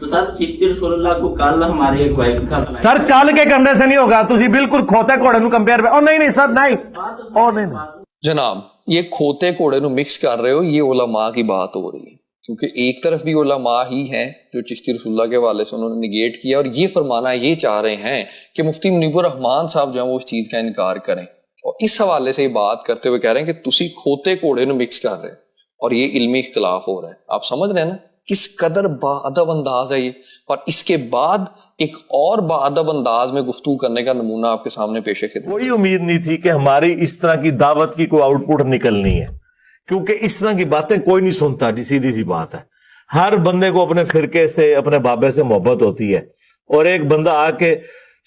تو سر چشتی رسول اللہ کو کل ہمارے ایک وائف کا سر کل کے کرنے سے نہیں ہوگا تسی بالکل کھوتے گھوڑے نو کمپیئر او نہیں سر نہیں او نہیں جناب یہ کھوتے کوڑے نو مکس کر رہے ہو، یہ علماء کی بات ہو رہی ہے، کیونکہ ایک طرف بھی علماء ہی ہیں جو چشتی رسول اللہ کے حوالے سے انہوں نے نگیٹ کیا، اور یہ فرمانا یہ چاہ رہے ہیں کہ مفتی منیب الرحمان صاحب جو ہیں وہ اس چیز کا انکار کریں، اور اس حوالے سے یہ بات کرتے ہوئے کہہ رہے ہیں کہ تسی کھوتے کوڑے نو مکس کر رہے ہیں اور یہ علمی اختلاف ہو رہا ہے۔ آپ سمجھ رہے ہیں نا کس قدر با ادب انداز ہے یہ، اور اس کے بعد ایک اور با ادب انداز میں گفتگو کرنے کا نمونہ آپ کے سامنے پیش خدمت۔ کوئی امید نہیں تھی کہ ہماری اس طرح کی دعوت کی کوئی آؤٹ پٹ نکلنی ہے، کیونکہ اس طرح کی باتیں کوئی نہیں سنتا جی، سیدھی سی بات ہے۔ ہر بندے کو اپنے فرقے سے اپنے بابے سے محبت ہوتی ہے، اور ایک بندہ آ کے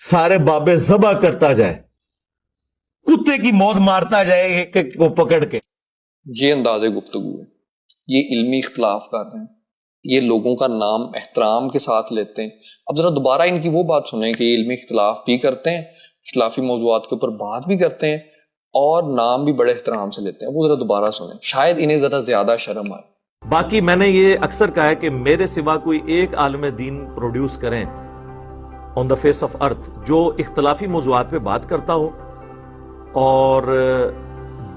سارے بابے ذبح کرتا جائے، کتے کی موت مارتا جائے ایک ایک کو پکڑ کے، یہ انداز گفتگو ہے، یہ علمی اختلاف کر رہے ہیں، یہ لوگوں کا نام احترام کے ساتھ لیتے ہیں۔ اب ذرا دوبارہ ان کی وہ بات سنیں کہ یہ علمی اختلاف بھی کرتے ہیں، اختلافی موضوعات کے اوپر بات بھی کرتے ہیں، اور نام بھی بڑے احترام سے لیتے ہیں۔ وہ ذرا دوبارہ سنیں، شاید انہیں ذرا زیادہ شرم آئے۔ باقی میں نے یہ اکثر کہا ہے کہ میرے سوا کوئی ایک عالم دین پروڈیوس کریں آن دا فیس آف ارتھ جو اختلافی موضوعات پہ بات کرتا ہو اور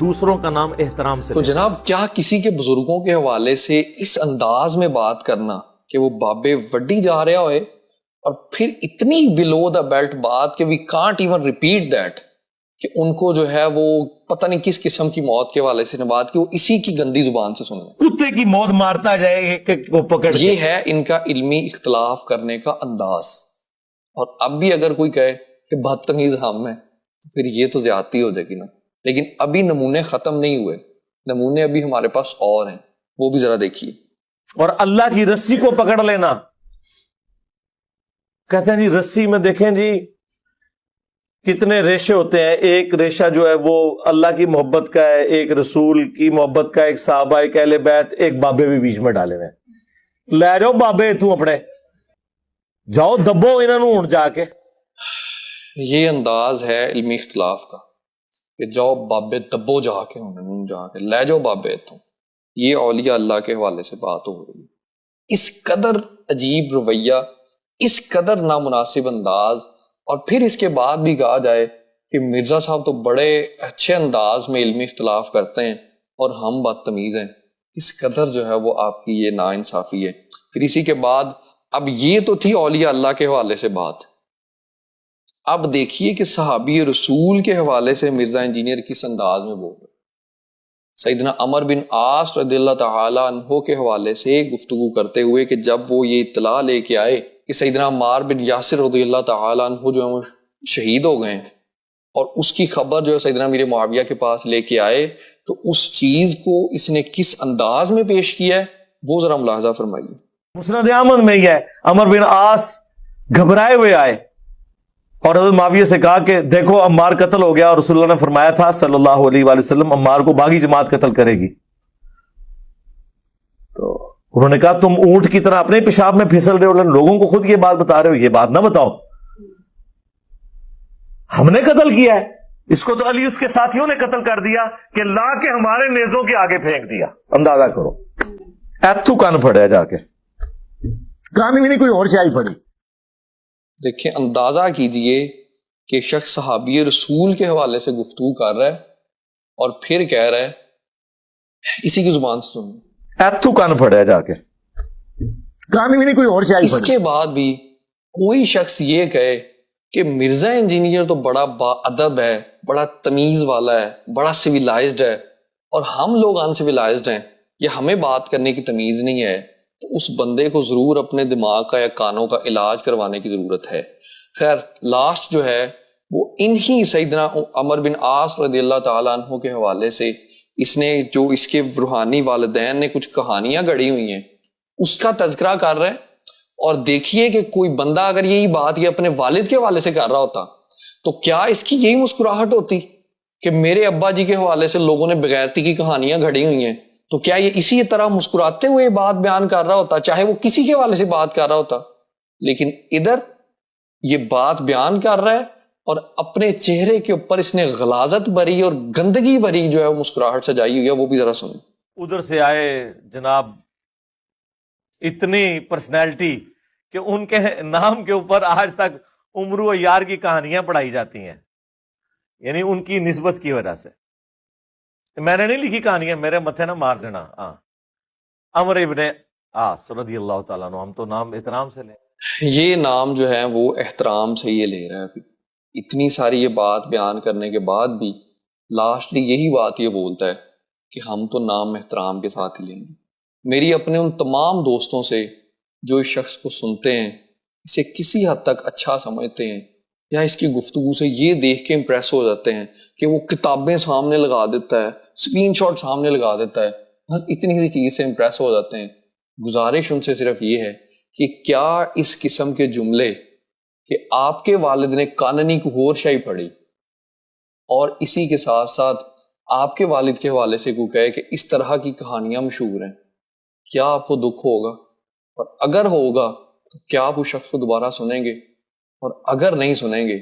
دوسروں کا نام احترام سے تو جناب کیا کسی کے بزرگوں کے حوالے سے اس انداز میں بات کرنا کہ وہ بابے وڈی جا رہا ہوئے، اور پھر اتنی بلو دا بیلٹ بات کہ we can't even repeat that, کہ ان کو جو ہے وہ پتہ نہیں کس قسم کی موت کے حوالے سے بات کی وہ اسی کی گندی زبان سے سن لیں۔ کتے کی موت مارتا جائے ایک ایک کو پکڑ کے۔ یہ ہے ان کا علمی اختلاف کرنے کا انداز، اور اب بھی اگر کوئی کہے کہ بدتمیز ہم ہیں تو پھر یہ تو زیادتی ہو جائے گی نا۔ لیکن ابھی نمونے ختم نہیں ہوئے، نمونے ابھی ہمارے پاس اور ہیں، وہ بھی ذرا دیکھیے۔ اور اللہ کی رسی کو پکڑ لینا، کہتے ہیں جی رسی میں دیکھیں جی کتنے ریشے ہوتے ہیں، ایک ریشہ جو ہے وہ اللہ کی محبت کا ہے، ایک رسول کی محبت کا، ایک صحابہ، ایک اہل بیت، ایک بابے بھی بیچ میں ڈالے ہوئے ہیں۔ لے جاؤ بابے تو اپنے جاؤ دبو انہوں نے ہوں جا کے۔ یہ انداز ہے علمی اختلاف کا کہ جاؤ بابے دبو جا کے، انہوں جا کے لے جاؤ بابے تو۔ یہ اولیاء اللہ کے حوالے سے بات ہو رہی ہے، اس قدر عجیب رویہ، اس قدر نامناسب انداز، اور پھر اس کے بعد بھی کہا جائے کہ مرزا صاحب تو بڑے اچھے انداز میں علمی اختلاف کرتے ہیں اور ہم بدتمیز ہیں۔ اس قدر جو ہے وہ آپ کی یہ ناانصافی ہے۔ پھر اسی کے بعد اب یہ تو تھی اولیاء اللہ کے حوالے سے بات، اب دیکھیے کہ صحابی رسول کے حوالے سے مرزا انجینئر کس انداز میں بول رہے۔ سیدنا عمر بن عاص رضی اللہ تعالی عنہ کے حوالے سے گفتگو کرتے ہوئے کہ جب وہ یہ اطلاع لے کے آئے کہ سیدنا عمار بن یاسر رضی اللہ تعالی عنہ جو ہیں وہ شہید ہو گئے ہیں، اور اس کی خبر جو ہے سیدنا امیر معاویہ کے پاس لے کے آئے، تو اس چیز کو اس نے کس انداز میں پیش کیا ہے وہ ذرا ملاحظہ فرمائیے۔ مسند احمد میں ہی ہے، عمر بن عاص گھبرائے ہوئے آئے اور حضرت معاویہ سے کہا کہ دیکھو عمار قتل ہو گیا، اور رسول اللہ نے فرمایا تھا صلی اللہ علیہ وآلہ وسلم عمار کو باغی جماعت قتل کرے گی۔ تو انہوں نے کہا تم اونٹ کی طرح اپنے پیشاب میں پھسل رہے ہو، لوگوں کو خود یہ بات بتا رہے ہو، یہ بات نہ بتاؤ، ہم نے قتل کیا ہے اس کو، تو علی اس کے ساتھیوں نے قتل کر دیا کہ لا کے ہمارے نیزوں کے آگے پھینک دیا۔ اندازہ کرو، ایتھو کان پھڑیا جا کے، کان بھی نہیں کوئی اور شاہی پڑی۔ دیکھیں اندازہ کیجئے کہ شخص صحابی رسول کے حوالے سے گفتگو کر رہا ہے اور پھر کہہ رہا ہے اسی کی زبان سے سنیں، ایتھو کان پھڑیا جا کے، کان بھی نہیں کوئی اور شاہی اس کے بعد بھی کوئی شخص یہ کہے کہ مرزا انجینئر تو بڑا با ادب ہے، بڑا تمیز والا ہے، بڑا سویلائزڈ ہے، اور ہم لوگ ان سویلائزڈ ہیں، یہ ہمیں بات کرنے کی تمیز نہیں ہے، تو اس بندے کو ضرور اپنے دماغ کا یا کانوں کا علاج کروانے کی ضرورت ہے۔ خیر لاسٹ جو ہے وہ انہی سیدنا عمر بن عاص رضی اللہ تعالیٰ عنہ کے حوالے سے اس نے جو اس کے روحانی والدین نے کچھ کہانیاں گڑھی ہوئی ہیں اس کا تذکرہ کر رہے ہیں، اور دیکھیے کہ کوئی بندہ اگر یہی بات یہ اپنے والد کے حوالے سے کر رہا ہوتا تو کیا اس کی یہی مسکراہٹ ہوتی کہ میرے ابا جی کے حوالے سے لوگوں نے بغیرتی کی کہانیاں گھڑی ہوئی ہیں، تو کیا یہ اسی طرح مسکراتے ہوئے بات بیان کر رہا ہوتا چاہے وہ کسی کے حوالے سے بات کر رہا ہوتا؟ لیکن ادھر یہ بات بیان کر رہا ہے اور اپنے چہرے کے اوپر اس نے غلاظت بھری اور گندگی بھری جو ہے وہ مسکراہٹ سجائی ہوئی ہے، وہ بھی ذرا سنیں۔ ادھر سے آئے جناب اتنی پرسنالٹی کہ ان کے نام کے اوپر آج تک عمرو و یار کی کہانیاں پڑھائی جاتی ہیں، یعنی ان کی نسبت کی وجہ سے. میں نے نہیں لکھی کہانیاں، میرے متھے نہ مار دینا. عمرو ابن عاص رضی اللہ تعالیٰ عنہ، ہم تو نام احترام سے لیں. یہ نام جو ہے وہ احترام سے یہ لے رہا ہے. ابھی اتنی ساری یہ بات بیان کرنے کے بعد بھی لاسٹلی یہی بات یہ بولتا ہے کہ ہم تو نام احترام کے ساتھ ہی لیں گے. میری اپنے ان تمام دوستوں سے جو اس شخص کو سنتے ہیں، اسے کسی حد تک اچھا سمجھتے ہیں یا اس کی گفتگو سے یہ دیکھ کے امپریس ہو جاتے ہیں کہ وہ کتابیں سامنے لگا دیتا ہے، اسکرین شاٹ سامنے لگا دیتا ہے، بس اتنی سی چیز سے امپریس ہو جاتے ہیں. گزارش ان سے صرف یہ ہے کہ کیا اس قسم کے جملے کہ آپ کے والد نے قانونی کو ہور شاہی پڑھی اور اسی کے ساتھ ساتھ آپ کے والد کے حوالے سے کوئی کہے کہ اس طرح کی کہانیاں مشہور ہیں، کیا آپ کو دکھ ہوگا؟ اور اگر ہوگا تو کیا آپ اس شخص کو دوبارہ سنیں گے؟ اور اگر نہیں سنیں گے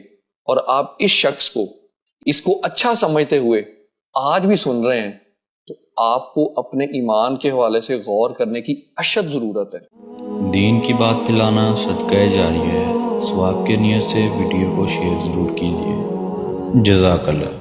اور آپ اس شخص کو اس کو اچھا سمجھتے ہوئے آج بھی سن رہے ہیں تو آپ کو اپنے ایمان کے حوالے سے غور کرنے کی اشد ضرورت ہے. دین کی بات پھیلانا صدقہ جاریہ ہے. ثواب کے نیت سے ویڈیو کو شیئر ضرور کیجیے. جزاک اللہ.